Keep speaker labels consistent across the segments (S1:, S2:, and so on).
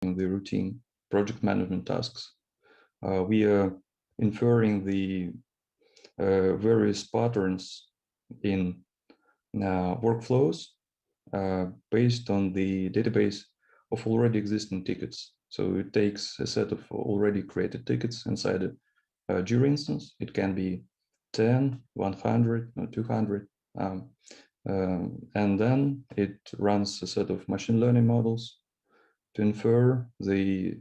S1: the routine project management tasks. We are inferring the various patterns in workflows based on the database of already existing tickets. So it takes a set of already created tickets inside a Jira instance. It can be 10, 100, or 200. And then it runs a set of machine learning models to infer the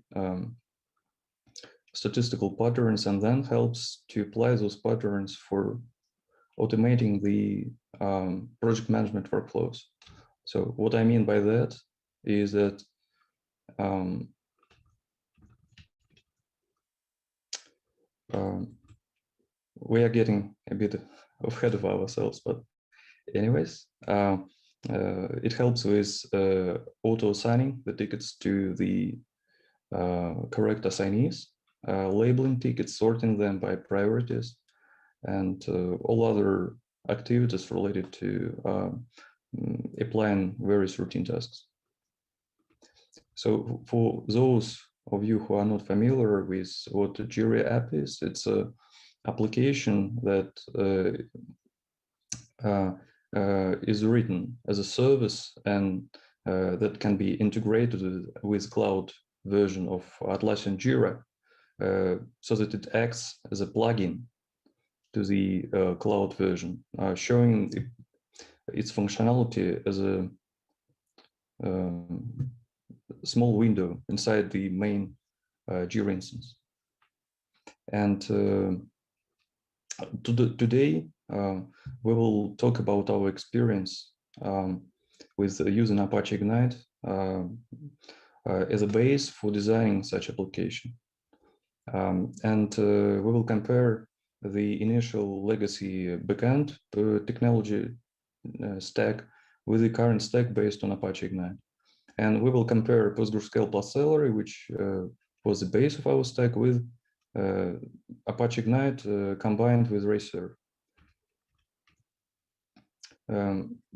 S1: statistical patterns, and then helps to apply those patterns for automating the project management workflows. So what I mean by that is that we are getting a bit ahead of ourselves, but anyways, it helps with auto-assigning the tickets to the correct assignees, labeling tickets, sorting them by priorities, and all other activities related to applying various routine tasks. So for those of you who are not familiar with what Jira App is, it's an application that is written as a service and that can be integrated with cloud version of Atlassian Jira, so that it acts as a plugin to the cloud version, showing its functionality as a small window inside the main Jira instance. And today, we will talk about our experience with using Apache Ignite as a base for designing such application. And we will compare the initial legacy backend technology stack with the current stack based on Apache Ignite. And we will compare PostgreSQL plus Celery, which was the base of our stack, with Apache Ignite combined with Racer.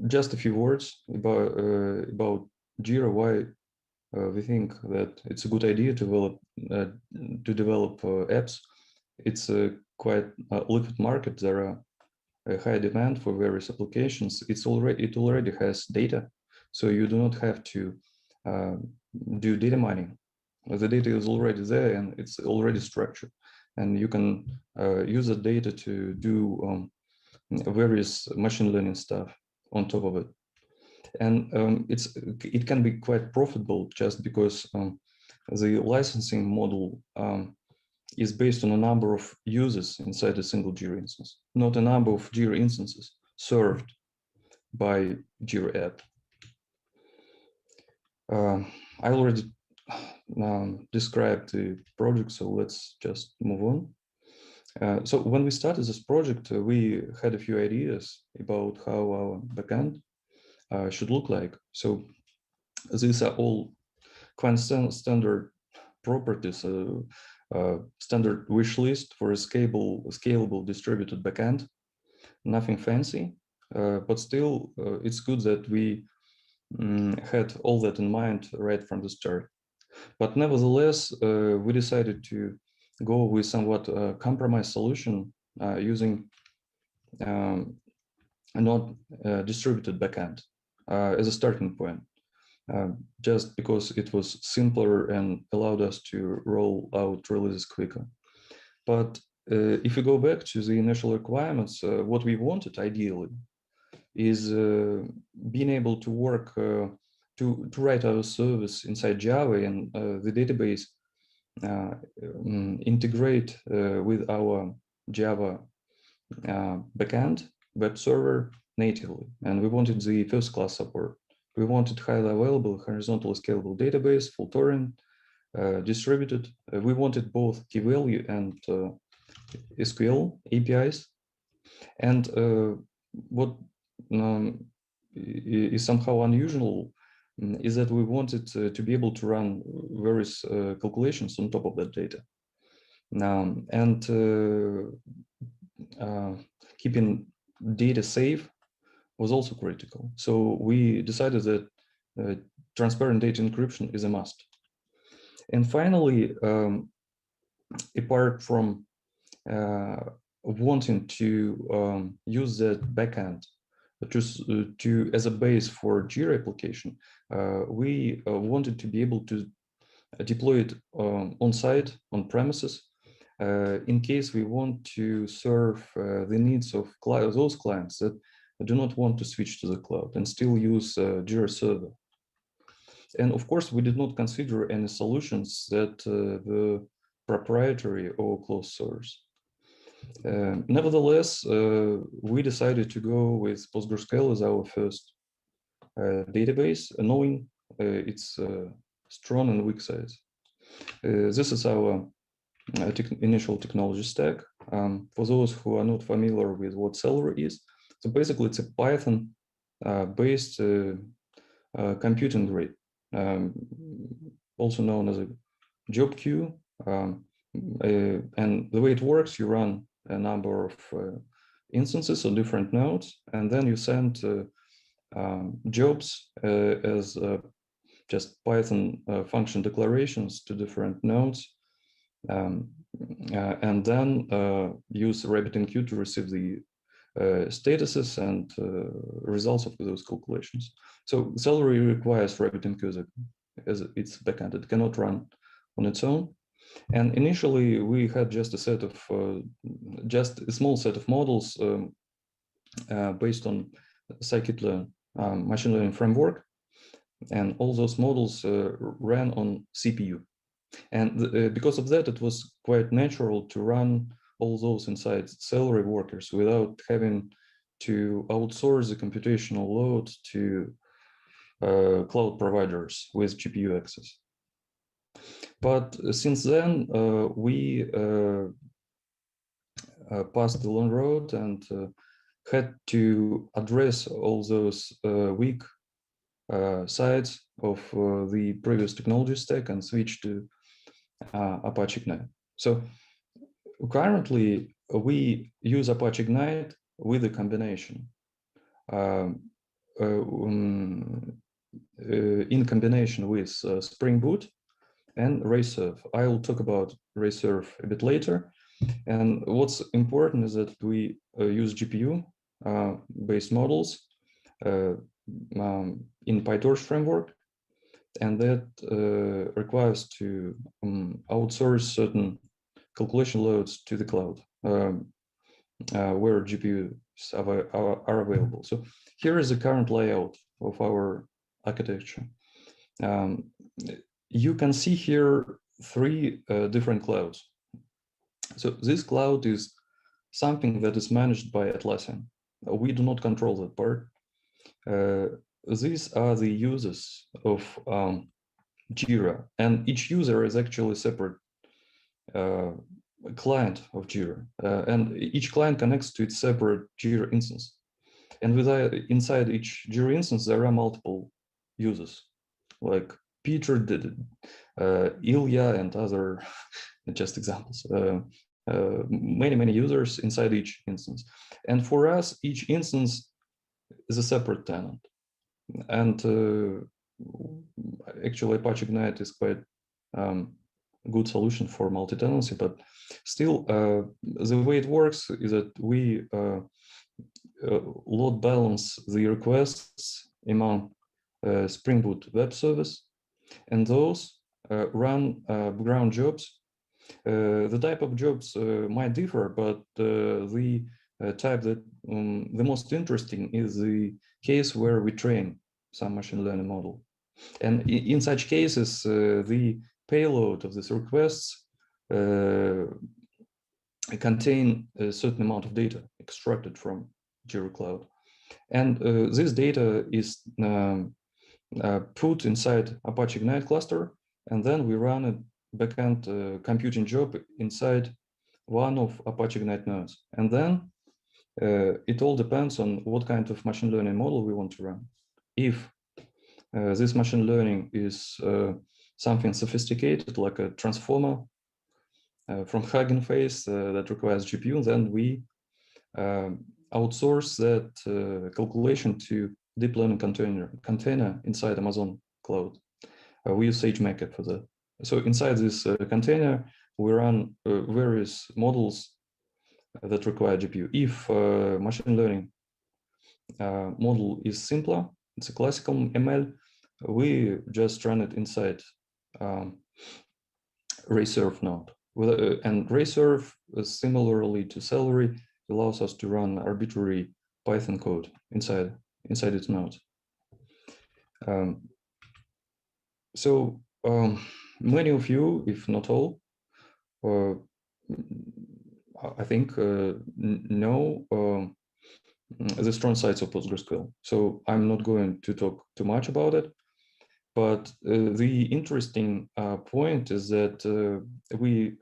S1: Just a few words about Jira, why we think that it's a good idea to develop apps. It's a quite liquid market. There are a high demand for various applications. It already has data, so you do not have to do data mining. The data is already there and it's already structured, and you can use the data to do various machine learning stuff on top of it. And it can be quite profitable just because the licensing model is based on a number of users inside a single Jira instance, not a number of Jira instances served by Jira App. I already described the project, so let's just move on. So when we started this project, we had a few ideas about how our backend should look like. So these are all quite standard properties, standard wish list for a scalable distributed backend. Nothing fancy, but still it's good that we had all that in mind right from the start. But nevertheless, we decided to go with somewhat compromised solution using not distributed backend as a starting point, just because it was simpler and allowed us to roll out releases quicker. But if we go back to the initial requirements, what we wanted ideally is being able to work to write our service inside Java and the database integrate with our Java backend web server natively. And we wanted the first-class support. We wanted highly available, horizontally scalable database, full torrent, distributed. We wanted both key value and SQL APIs. And what is somehow unusual is that we wanted to be able to run various calculations on top of that data. And keeping data safe was also critical. So we decided that transparent data encryption is a must. And finally, apart from wanting to use that backend to as a base for Jira application, we wanted to be able to deploy it on site, on premises, in case we want to serve the needs of those clients that do not want to switch to the cloud and still use Jira Server. And of course, we did not consider any solutions that the proprietary or closed source. Nevertheless, we decided to go with PostgreSQL as our first database, knowing its strong and weak sides. This is our initial technology stack. For those who are not familiar with what Celery is, so basically it's a Python-based computing grid, also known as a job queue. And the way it works, you run a number of instances on different nodes, and then you send jobs as just Python function declarations to different nodes, and then use RabbitMQ to receive the statuses and results of those calculations. So Celery requires RabbitMQ as its backend. It cannot run on its own. And initially, we had just a set of just a small set of models based on scikit-learn machine learning framework, and all those models ran on CPU. And because of that, it was quite natural to run all those inside Celery workers without having to outsource the computational load to cloud providers with GPU access. But since then, we passed the long road and had to address all those weak sides of the previous technology stack and switch to Apache Ignite. So currently, we use Apache Ignite with a combination. In combination with Spring Boot and Reserve. I will talk about Reserve a bit later. And what's important is that we use GPU-based models in PyTorch framework, and that requires to outsource certain calculation loads to the cloud where GPUs are available. So here is the current layout of our architecture. You can see here three different clouds. So this cloud is something that is managed by Atlassian. We do not control that part. These are the users of Jira, and each user is actually a separate client of Jira, and each client connects to its separate Jira instance. And inside each Jira instance, there are multiple users, like Peter, Ilya, and other just examples. Many users inside each instance. And for us, each instance is a separate tenant. And actually, Apache Ignite is quite good solution for multi-tenancy, but still, the way it works is that we load balance the requests among Spring Boot web service, and those run background jobs. The type of jobs might differ, but the type that the most interesting is the case where we train some machine learning model. And in such cases, the payload of these requests contain a certain amount of data extracted from Jira Cloud. And this data is put inside Apache Ignite cluster, and then we run a backend computing job inside one of Apache Ignite nodes. And then it all depends on what kind of machine learning model we want to run. If this machine learning is something sophisticated, like a transformer from Hugging Face that requires GPU, then we outsource that calculation to deep learning container inside Amazon Cloud. We use SageMaker for that. So inside this container, we run various models that require GPU. If machine learning model is simpler, it's a classical ML, we just run it inside reserve node. And reserve, similarly to Celery, allows us to run arbitrary Python code inside its node. So many of you, if not all, I think know the strong sides of PostgreSQL. So I'm not going to talk too much about it. But the interesting point is that we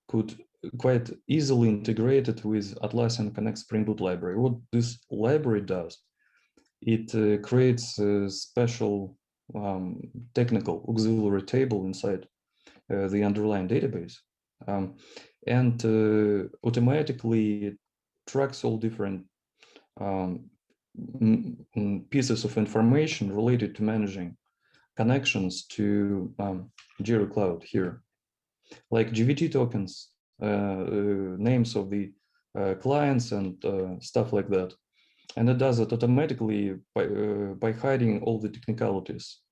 S1: could quite easily integrate it with Atlassian Connect Spring Boot library. What this library does, it creates a special technical auxiliary table inside the underlying database, and automatically tracks all different pieces of information related to managing connections to Jira Cloud here, like GVT tokens, names of the clients and stuff like that. And it does it automatically by hiding all the technicalities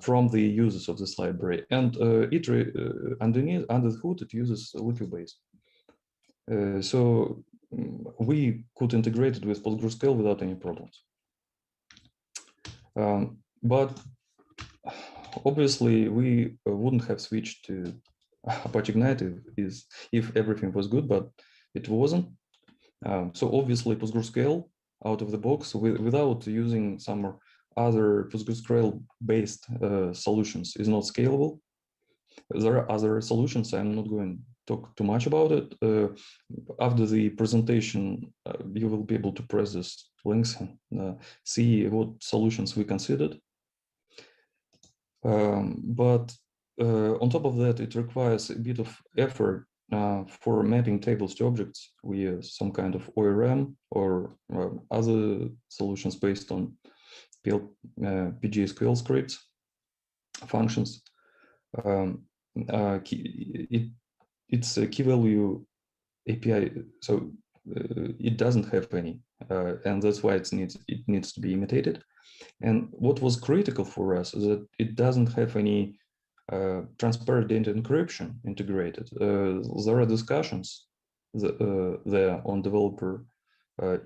S1: from the users of this library. And underneath, under the hood, it uses Liquibase. So we could integrate it with PostgreSQL without any problems. But obviously, we wouldn't have switched to Apache Ignite if everything was good, but it wasn't. So obviously, PostgreSQL out of the box without using some other PostgreSQL-based solutions is not scalable. There are other solutions. I'm not going to talk too much about it. After the presentation, you will be able to press these links and see what solutions we considered. But on top of that, it requires a bit of effort for mapping tables to objects. We use some kind of ORM or other solutions based on PGSQL scripts, functions. It's a key value API, so it doesn't have any, and that's why it needs to be imitated. And what was critical for us is that it doesn't have any transparent data encryption integrated. There are discussions there on developer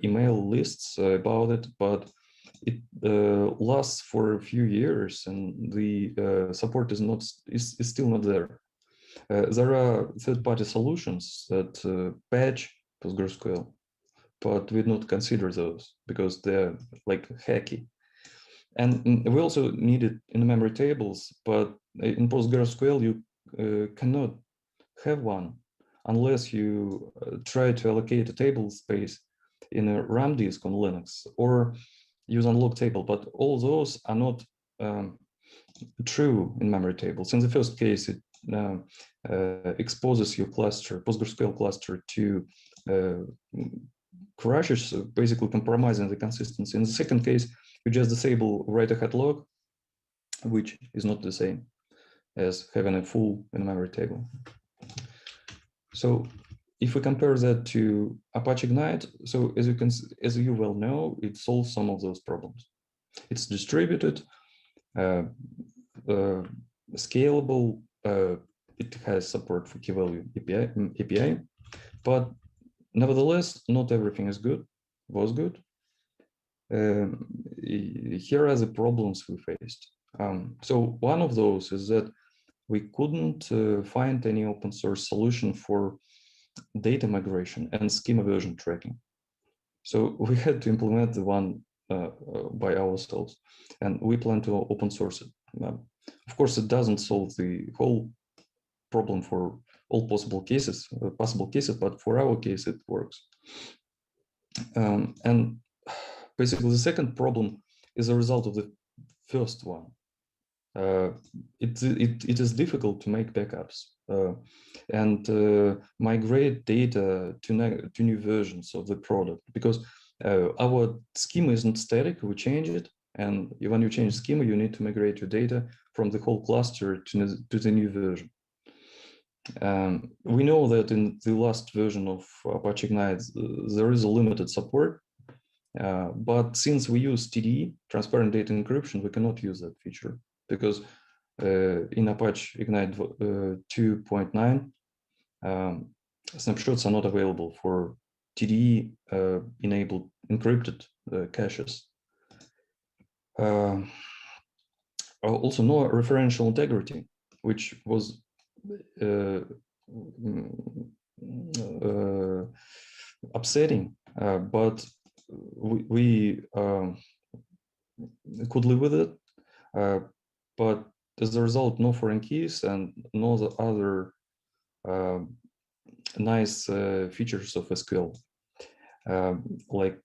S1: email lists about it, but it lasts for a few years, and the support is still not there. There are third-party solutions that patch PostgreSQL, but we don't consider those because they're like hacky. And we also need it in memory tables, but in PostgreSQL, you cannot have one unless you try to allocate a table space in a RAM disk on Linux or use unlock table, but all those are not true in memory tables. In the first case, it exposes your cluster, PostgreSQL cluster, to crashes, basically compromising the consistency. In the second case, you just disable write-ahead log, which is not the same as having a full in-memory table. So if we compare that to Apache Ignite, so as you well know, it solves some of those problems. It's distributed, scalable. It has support for key value API, but nevertheless, not everything was good. Here are the problems we faced. So one of those is that we couldn't find any open source solution for data migration and schema version tracking. So we had to implement the one by ourselves, and we plan to open source it. Of course, it doesn't solve the whole problem for all possible cases, but for our case, it works. And basically, the second problem is a result of the first one. It is difficult to make backups and migrate data to new versions of the product, because our schema isn't static. We change it And when you change schema, you need to migrate your data from the whole cluster to the new version. We know that in the last version of Apache Ignite, there is a limited support. But since we use TDE, transparent data encryption, we cannot use that feature because in Apache Ignite 2.9, snapshots are not available for TDE enabled encrypted caches. Also, no referential integrity, which was upsetting, but we could live with it. But as a result, no foreign keys and no other nice features of SQL, like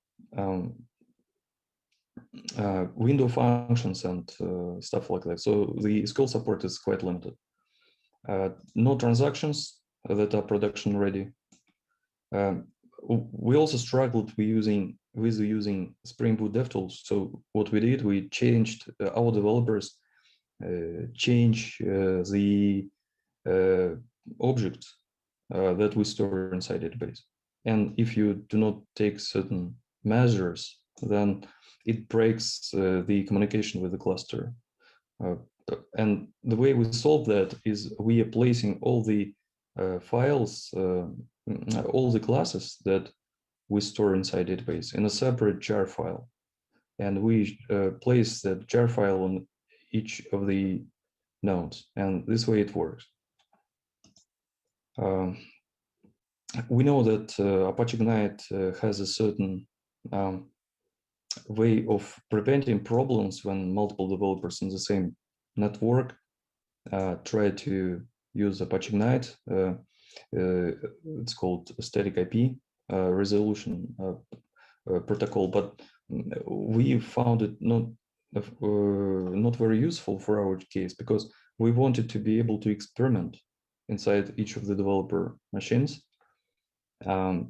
S1: window functions and stuff like that. So the SQL support is quite limited. No transactions that are production ready. We also struggled with using Spring Boot DevTools. So what we did, we changed our developers change the objects that we store inside database. And if you do not take certain measures, then it breaks the communication with the cluster. And the way we solve that is we are placing all the files, all the classes that we store inside database in a separate jar file. And we place that jar file on each of the nodes. And this way it works. We know that Apache Ignite has a certain way of preventing problems when multiple developers in the same network try to use Apache Ignite. It's called static IP resolution protocol, but we found it not very useful for our case because we wanted to be able to experiment inside each of the developer machines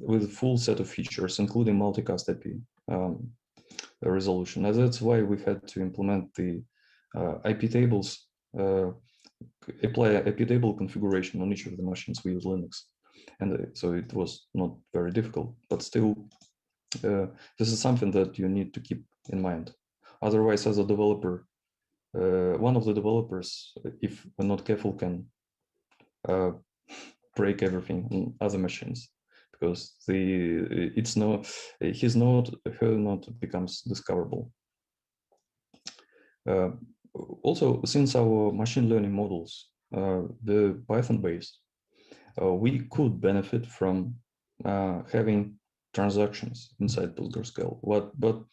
S1: with a full set of features, including multicast IP resolution. And that's why we had to implement the IP tables, apply IP table configuration on each of the machines. We use Linux. And so it was not very difficult, but still, this is something that you need to keep in mind. Otherwise, as a developer, one of the developers, if we're not careful, can break everything on other machines because his node, her node becomes discoverable. Also, since our machine learning models, the Python-based, we could benefit from having transactions inside PostgreSQL. But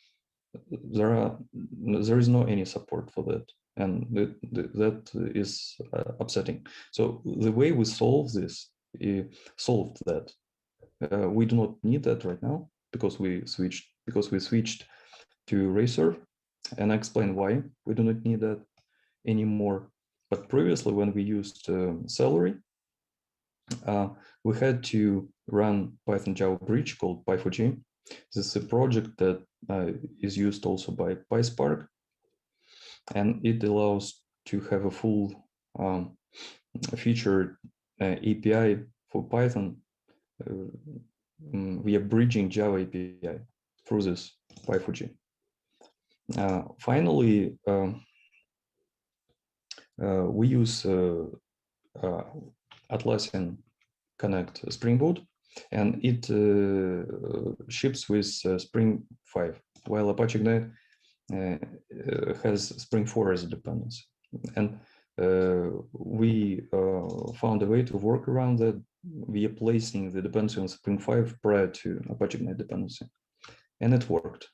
S1: there is no any support for that, and that is upsetting. So the way we solved that, we do not need that right now because we switched to Reserve, and I explain why we do not need that anymore. But previously, when we used Celery, we had to run Python Java bridge called Py4G. This is a project that is used also by PySpark, and it allows to have a full featured API for Python. We are bridging Java API through this Py4G. Finally, we use Atlassian Connect Spring Boot, and it ships with Spring 5, while Apache Ignite has Spring 4 as a dependency. And we found a way to work around that via placing the dependency on Spring 5 prior to Apache Ignite dependency, and it worked.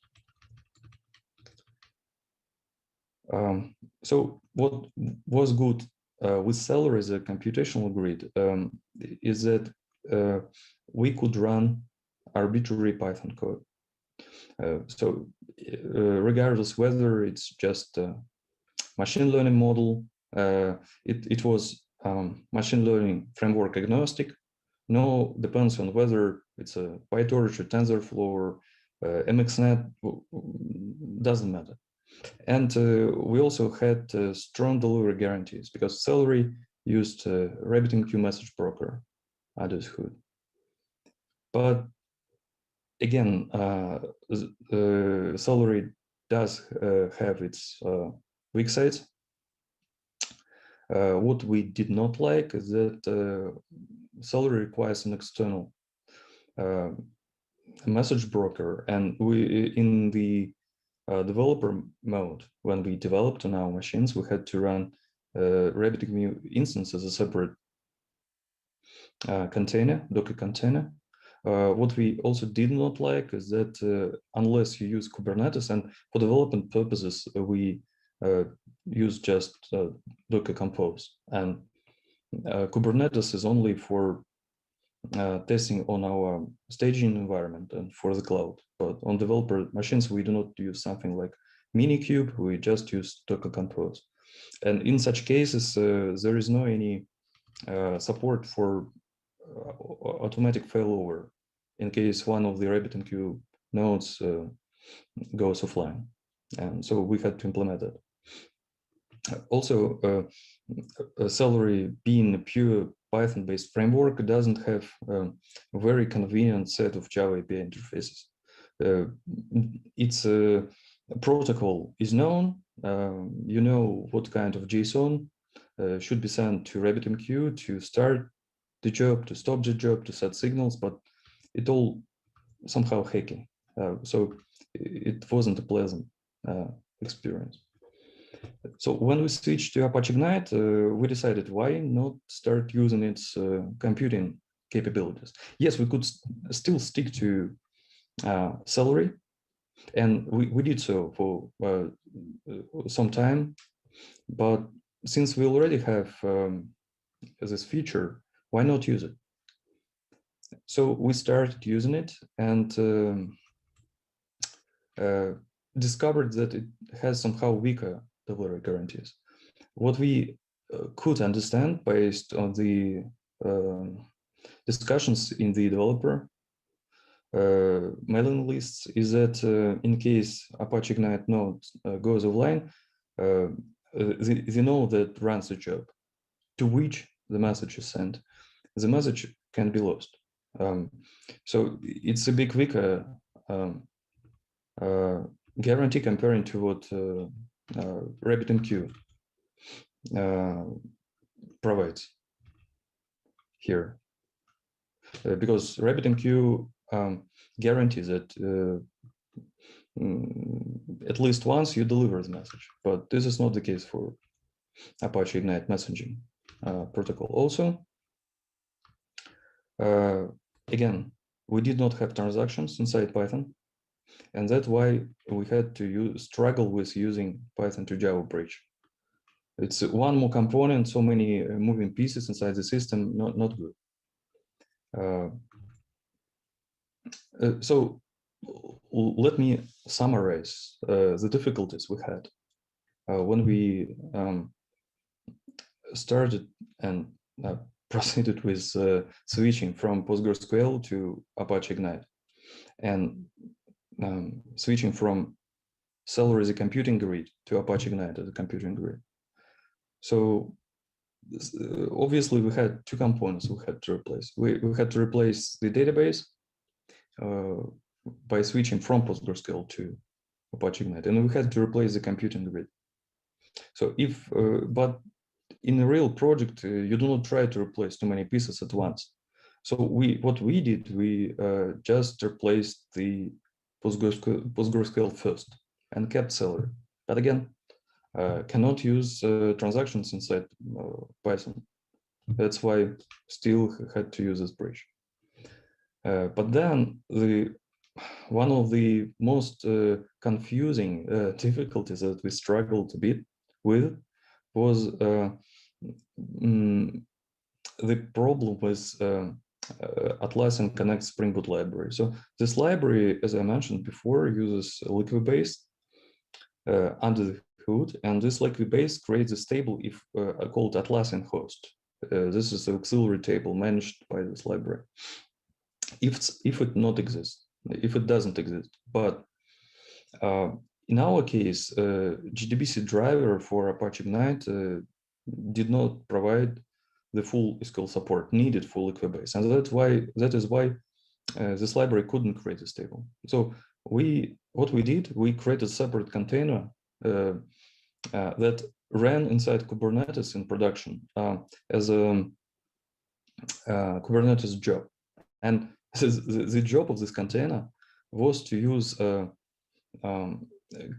S1: So what was good with Celery as a computational grid is that we could run arbitrary Python code. So regardless whether it's just a machine learning model, it was machine learning framework agnostic, no depends on whether it's a PyTorch or TensorFlow or MXNet, doesn't matter. And we also had strong delivery guarantees because salary used RabbitMQ message broker under the hood. But again, salary does have its weak sides. What we did not like is that salary requires an external message broker, and we in the developer mode, when we developed on our machines, we had to run RabbitMQ instance as a separate container, Docker container. What we also did not like is that unless you use Kubernetes, and for development purposes, we use just Docker Compose. And Kubernetes is only for testing on our staging environment and for the cloud. But on developer machines, we do not use something like Minikube, we just use Docker Compose. And in such cases, there is no any support for automatic failover in case one of the RabbitMQ nodes goes offline. And so we had to implement it. Also, Celery being a pure Python-based framework doesn't have a very convenient set of Java API interfaces. Its protocol is known. You know what kind of JSON should be sent to RabbitMQ to start the job, to stop the job, to set signals, but it all somehow hacky. So it wasn't a pleasant experience. So when we switched to Apache Ignite, we decided why not start using its computing capabilities. Yes, we could still stick to Celery, and we did so for some time. But since we already have this feature, why not use it? So we started using it and discovered that it has somehow weaker delivery guarantees. What we could understand based on the discussions in the developer mailing lists is that in case Apache Ignite node goes offline, the node that runs the job to which the message is sent, the message can be lost. So it's a big weaker guarantee comparing to what RabbitMQ provides here, because RabbitMQ guarantees that at least once you deliver the message, but this is not the case for Apache Ignite messaging protocol. Also, again, we did not have transactions inside Python, and that's why we had to struggle with using Python to Java bridge. It's one more component, so many moving pieces inside the system, not good. So let me summarize the difficulties we had when we started and proceeded with switching from PostgreSQL to Apache Ignite, and switching from Celery as a computing grid to Apache Ignite as a computing grid. So obviously we had two components we had to replace. We had to replace the database by switching from PostgreSQL to Apache Ignite, and we had to replace the computing grid. So if, but in a real project, you do not try to replace too many pieces at once. So what we did, we just replaced the PostgreSQL first and kept Celery. But again, cannot use transactions inside Python. That's why still had to use this bridge. But then one of the most confusing difficulties that we struggled a bit with was the problem with Atlassian Connect Spring Boot library. So this library, as I mentioned before, uses Liquibase under the hood, and this Liquibase creates a stable if called Atlassian host. This is the auxiliary table managed by this library. If it not exists, if it doesn't exist, but in our case, JDBC driver for Apache Ignite did not provide the full SQL support, needed full equibase, and that is why this library couldn't create a stable. So what we did, we created a separate container that ran inside Kubernetes in production as a Kubernetes job. And the job of this container was to use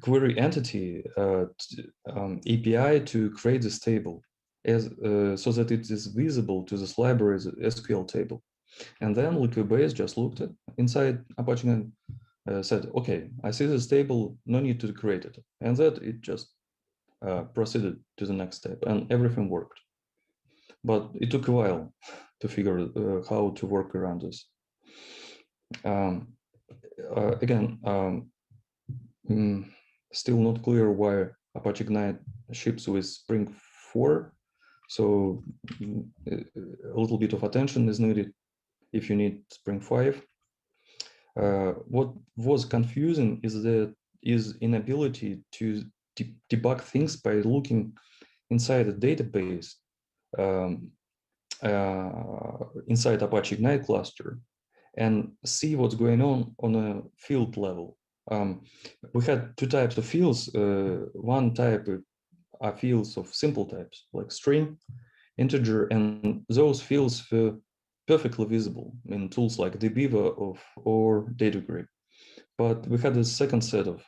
S1: query entity API to create this table so that it is visible to this library's SQL table. And then Liquibase just looked at inside Apache and said, okay, I see this table, no need to create it. And that it just proceeded to the next step, and everything worked. But it took a while to figure how to work around this. Still not clear why Apache Ignite ships with Spring 4. So a little bit of attention is needed if you need Spring 5. What was confusing is inability to debug things by looking inside a database inside Apache Ignite cluster and see what's going on a field level. We had two types of fields. One type are fields of simple types like string, integer, and those fields were perfectly visible in tools like dbeaver or DataGrid. But we had a second set of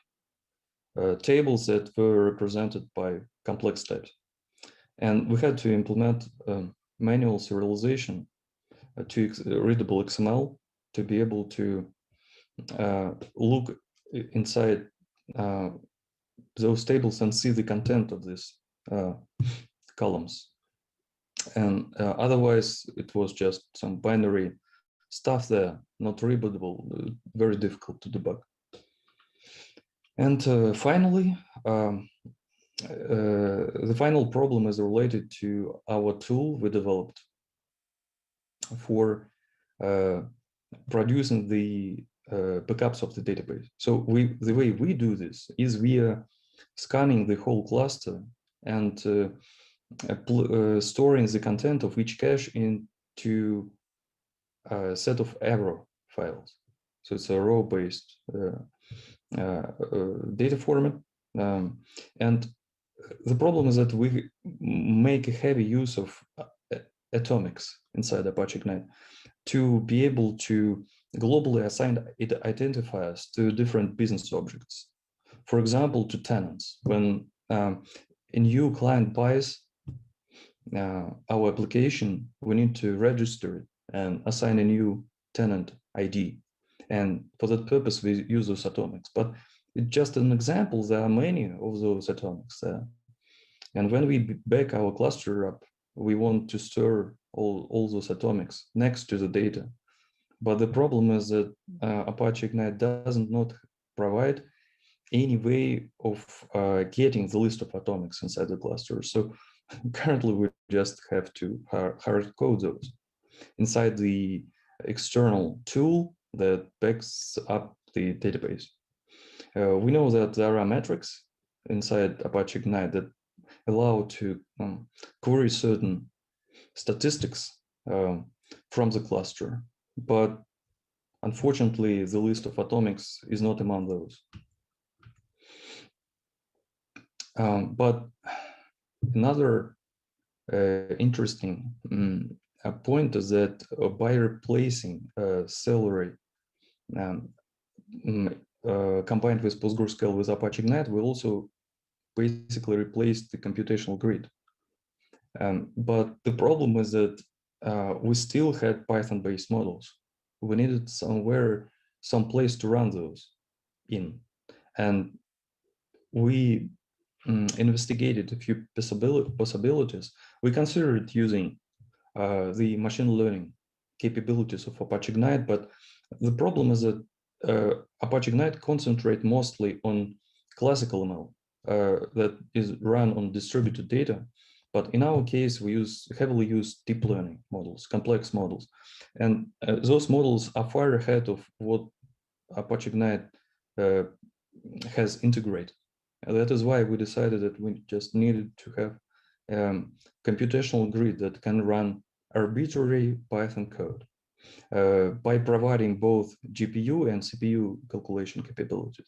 S1: tables that were represented by complex types. And we had to implement manual serialization to readable XML to be able to look inside those tables and see the content of these columns. And otherwise, it was just some binary stuff there, not readable, very difficult to debug. And finally, the final problem is related to our tool we developed for producing the backups of the database. So the way we do this is we are scanning the whole cluster and storing the content of each cache into a set of arrow files. So it's a row-based data format. And the problem is that we make a heavy use of atomics inside Apache Ignite to be able to globally assign identifiers to different business objects. For example, to tenants. When a new client buys our application, we need to register it and assign a new tenant ID. And for that purpose, we use those atomics. But it's just an example. There are many of those atomics there. And when we back our cluster up, we want to store all those atomics next to the data. But the problem is that Apache Ignite does not provide any way of getting the list of atomics inside the cluster. So currently, we just have to hard code those inside the external tool that backs up the database. We know that there are metrics inside Apache Ignite that allow to query certain statistics from the cluster, but unfortunately, the list of atomics is not among those. But another interesting point is that by replacing Celery combined with PostgreSQL with Apache Ignite, we also basically replaced the computational grid. But the problem is that we still had Python-based models. We needed some place to run those in. And we investigated a few possibilities. We considered using the machine learning capabilities of Apache Ignite, but the problem is that Apache Ignite concentrate mostly on classical ML that is run on distributed data. But in our case, we heavily use deep learning models, complex models. And those models are far ahead of what Apache Ignite has integrated. And that is why we decided that we just needed to have computational grid that can run arbitrary Python code by providing both GPU and CPU calculation capabilities.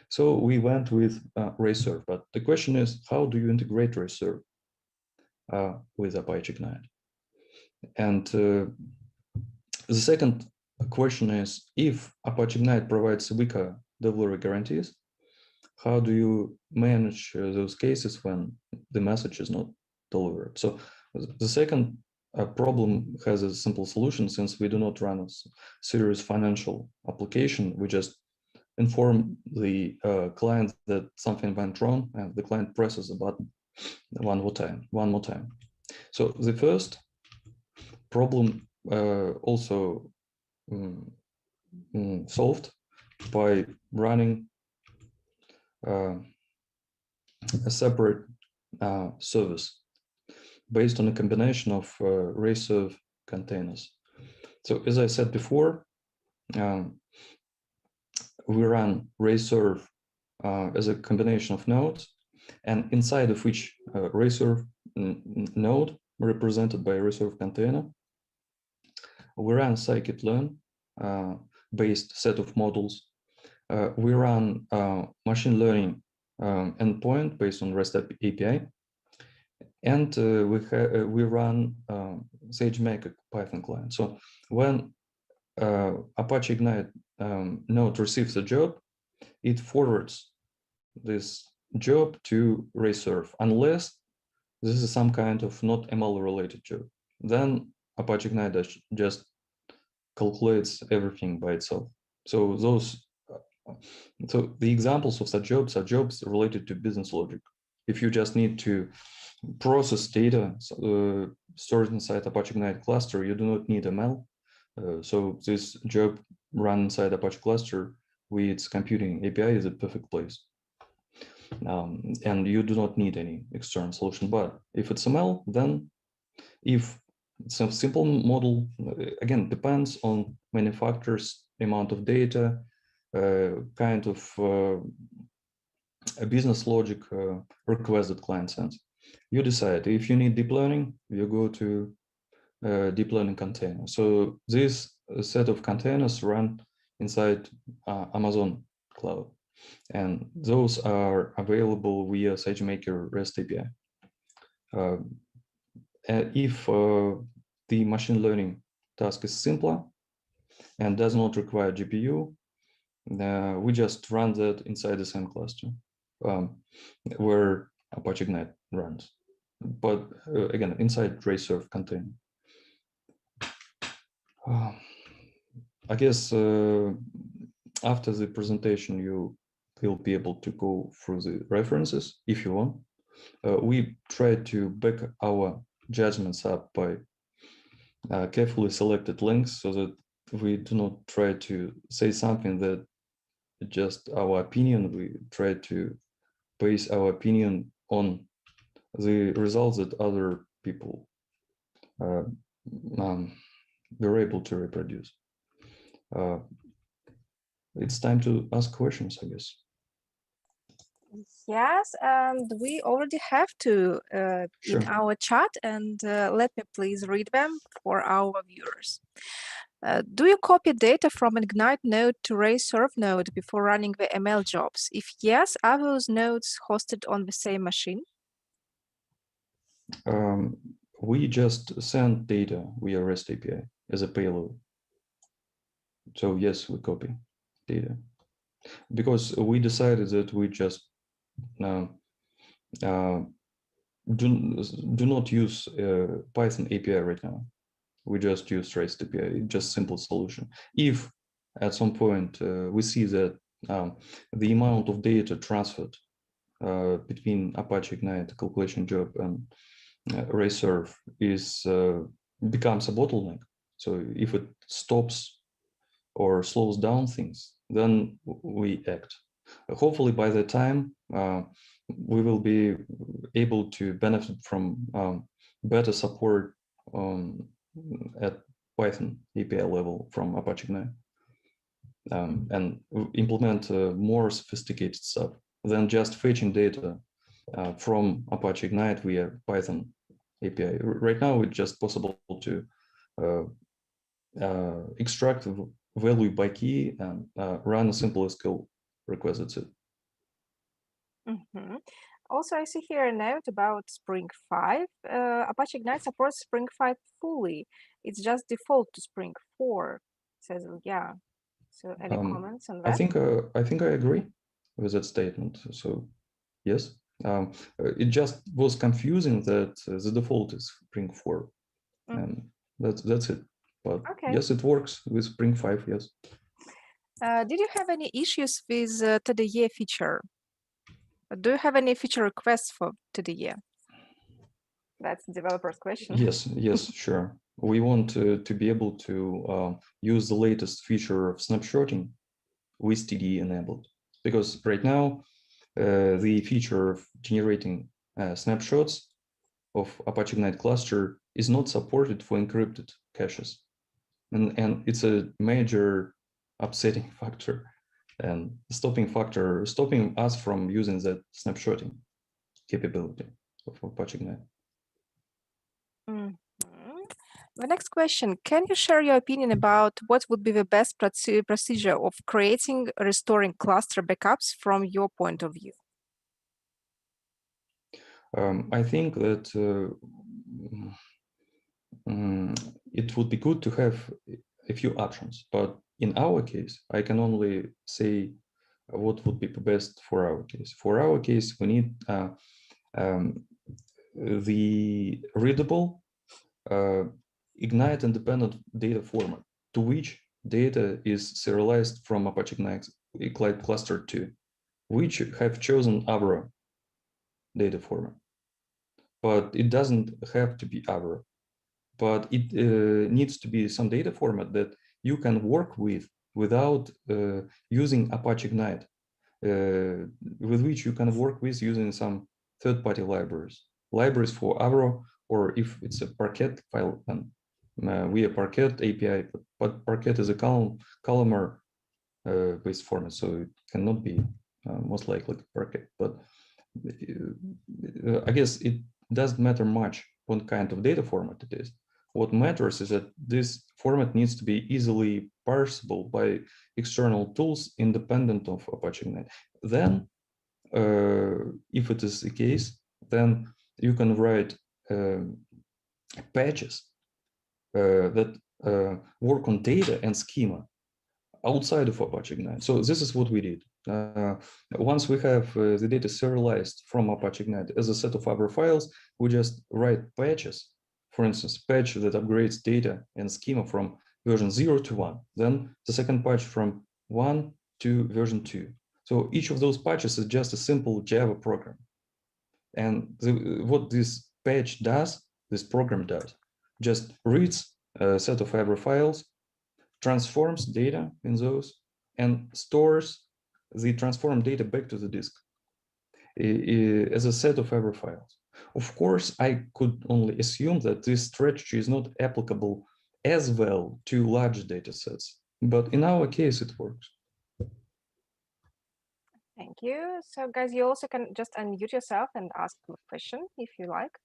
S1: So we went with Reserve, but the question is, how do you integrate Reserve with Apache Ignite? And the second question is, if Apache Ignite provides weaker delivery guarantees, how do you manage those cases when the message is not delivered? So the second problem has a simple solution. Since we do not run a serious financial application, we just inform the client that something went wrong, and the client presses the button one more time. So the first problem also solved by running a separate service based on a combination of Reserve containers. So as I said before, we run Reserve as a combination of nodes, and inside of each Reserve node represented by a Reserve container, we run scikit-learn based set of models. We run machine learning endpoint based on REST API, and we run SageMaker Python client. So when Apache Ignite node receives a job, it forwards this job to Reserve, unless this is some kind of not ML related job. Then Apache Ignite just calculates everything by itself. So the examples of such jobs are jobs related to business logic. If you just need to process data stored inside Apache Ignite cluster, you do not need ML. So this job run inside Apache cluster with its computing API is a perfect place. And you do not need any external solution. But if it's ML, then if it's a simple model, again, depends on manufacturer's amount of data, kind of a business logic request that client sends. You decide. If you need deep learning, you go to deep learning container. So this set of containers run inside Amazon Cloud, and those are available via SageMaker REST API. If the machine learning task is simpler and does not require GPU, we just run that inside the same cluster where Apache Ignite runs, but again, inside Reserve container. I guess after the presentation, you will be able to go through the references if you want. We try to back our judgments up by carefully selected links, so that we do not try to say something that just our opinion. We try to base our opinion on the results that other people were able to reproduce. It's time to ask questions, I guess.
S2: Yes, and we already have two in our chat, and let me please read them for our viewers. Do you copy data from an Ignite node to Reserve node before running the ML jobs? If yes, are those nodes hosted on the same machine?
S1: We just send data via REST API as a payload. So yes, we copy data because we decided that we just do not use Python API right now. We just use REST API, just simple solution. If at some point we see that the amount of data transferred between Apache Ignite calculation job and Reserve becomes a bottleneck. So if it stops or slows down things, then we act. Hopefully by the time we will be able to benefit from better support at Python API level from Apache Ignite. and implement more sophisticated stuff than just fetching data from Apache Ignite via Python API. Right now, it's just possible to extract value by key and run a simple SQL request. That's it.
S2: Also, I see here a note about Spring 5. Apache Ignite supports Spring 5 fully. It's just default to Spring 4. Says, yeah. So any comments on that?
S1: I think I agree with that statement. So yes, it just was confusing that the default is Spring 4, and that's it. But yes, it works with Spring 5. Yes.
S2: Did you have any issues with TDE feature? Do you have any feature requests for TDE? That's the developer's question.
S1: Yes, sure. We want to be able to use the latest feature of snapshotting with TDE enabled, because right now the feature of generating snapshots of Apache Ignite cluster is not supported for encrypted caches, and it's a major upsetting factor and stopping us from using that snapshotting capability of Apache Ignite.
S2: The next question, can you share your opinion about what would be the best procedure of creating, restoring cluster backups from your point of view?
S1: I think that it would be good to have a few options, but in our case, I can only say what would be the best for our case. For our case, we need the readable Ignite independent data format to which data is serialized from Apache Ignite cluster 2, which have chosen Avro data format. But it doesn't have to be Avro, but it needs to be some data format that you can work with without using Apache Ignite, with which you can work with using some third-party libraries for Avro, or if it's a Parquet file, then via Parquet API, but Parquet is a columnar based format, so it cannot be most likely Parquet. But I guess it doesn't matter much what kind of data format it is. What matters is that this format needs to be easily parsable by external tools independent of Apache Ignite. Then, if it is the case, then you can write patches that work on data and schema outside of Apache Ignite. So this is what we did. Once we have the data serialized from Apache Ignite as a set of Avro files, we just write patches. For instance, patch that upgrades data and schema from version 0 to 1. Then the second patch from 1 to version 2. So each of those patches is just a simple Java program. And what this patch does, this program does, just reads a set of Avro files, transforms data in those, and stores the transformed data back to the disk as a set of Avro files. Of course, I could only assume that this strategy is not applicable as well to large data sets, but in our case, it works.
S2: Thank you. So guys, you also can just unmute yourself and ask a question if you like.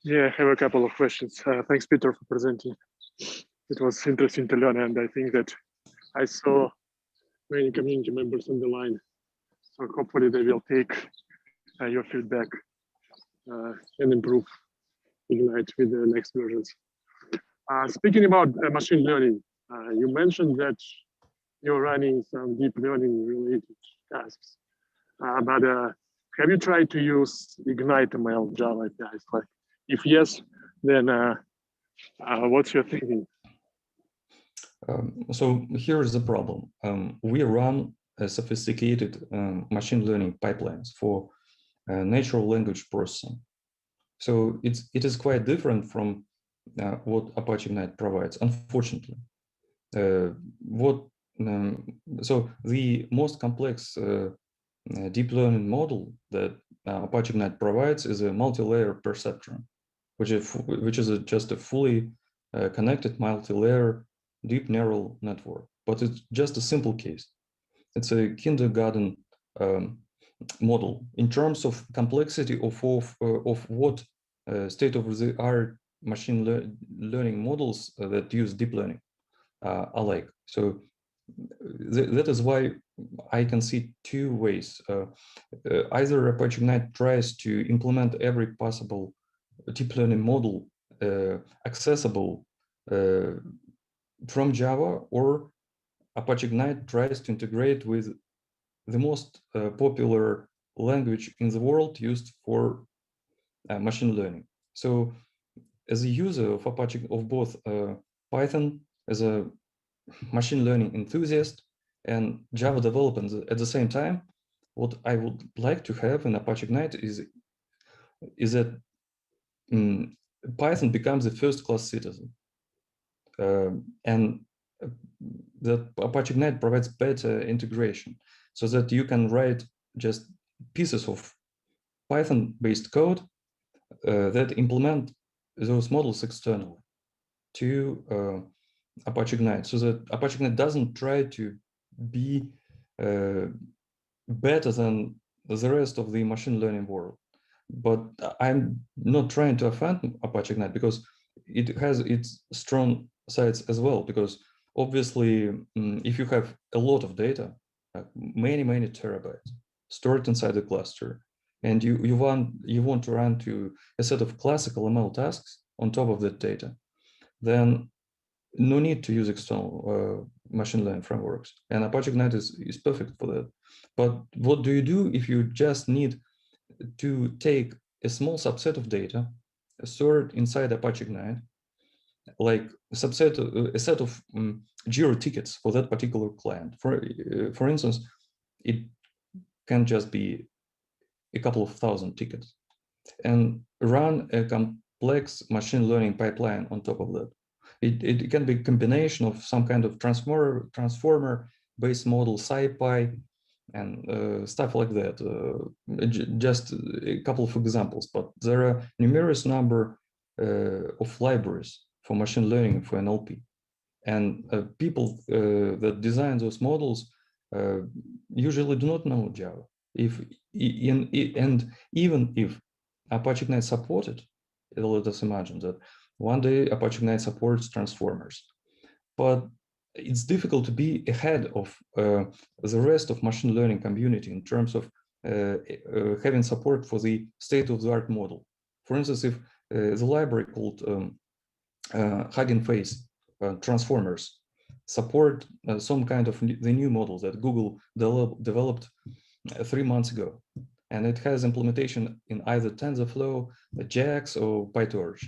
S3: Yeah, I have a couple of questions. Thanks, Peter, for presenting. It was interesting to learn, and I think that I saw many community members on the line. So hopefully they will take your feedback and improve Ignite with the next versions. Speaking about machine learning, you mentioned that you're running some deep learning related tasks, but have you tried to use Ignite ML Java APIs? Like, if yes, then what's your thinking?
S1: So here's the problem. We run a sophisticated machine learning pipelines for natural language processing. So it is quite different from what Apache Ignite provides, unfortunately. So the most complex deep learning model that Apache Ignite provides is a multi-layer perceptron, which is just a fully connected multi-layer deep neural network. but it's just a simple case. It's a kindergarten model in terms of complexity of what state-of-the-art machine learning models that use deep learning are like. So that is why I can see two ways. Either Apache Ignite tries to implement every possible deep learning model accessible from Java, or Apache Ignite tries to integrate with the most popular language in the world used for machine learning. So as a user of Apache, of both Python as a machine learning enthusiast and Java development at the same time, what I would like to have in Apache Ignite is that Python becomes a first-class citizen. And that Apache Ignite provides better integration so that you can write just pieces of Python-based code that implement those models externally to Apache Ignite, so that Apache Ignite doesn't try to be better than the rest of the machine learning world. But I'm not trying to offend Apache Ignite because it has its strong sides as well. Because obviously, if you have a lot of data, many terabytes stored inside the cluster, and you want to run to a set of classical ML tasks on top of that data, then no need to use external machine learning frameworks. And Apache Ignite is perfect for that. But what do you do if you just need to take a small subset of data stored inside Apache Ignite, like a set of Jira tickets for that particular client? For instance, it can just be a couple of thousand tickets, and run a complex machine learning pipeline on top of that. It can be a combination of some kind of transformer-based model, SciPy, and stuff like that. Just a couple of examples, but there are numerous number of libraries for machine learning for NLP. And people that design those models usually do not know Java. And even if Apache Ignite supported, let us imagine that one day Apache Ignite supports transformers, but it's difficult to be ahead of the rest of machine learning community in terms of having support for the state-of-the-art model. For instance, if the library called Hugging Face transformers support some kind of the new model that Google developed 3 months ago, and it has implementation in either TensorFlow, JAX, or PyTorch,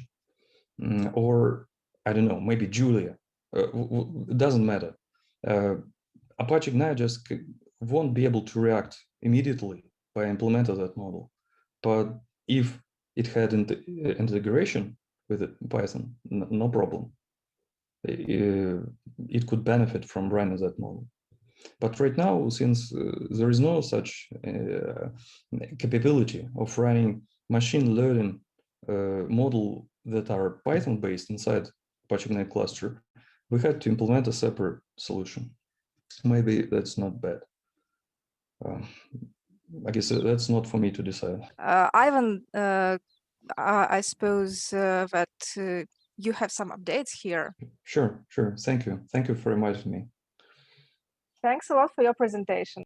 S1: or I don't know, maybe Julia. It doesn't matter. Apache Ignite just won't be able to react immediately by implementing that model. But if it had integration with Python, no problem. It could benefit from running that model. But right now, since there is no such capability of running machine learning model that are Python-based inside Apache Ignite cluster, we had to implement a separate solution. Maybe that's not bad. I guess that's not for me to decide.
S2: Ivan, I suppose that you have some updates here.
S1: Sure. Thank you. Thank you for inviting me.
S2: Thanks a lot for your presentation.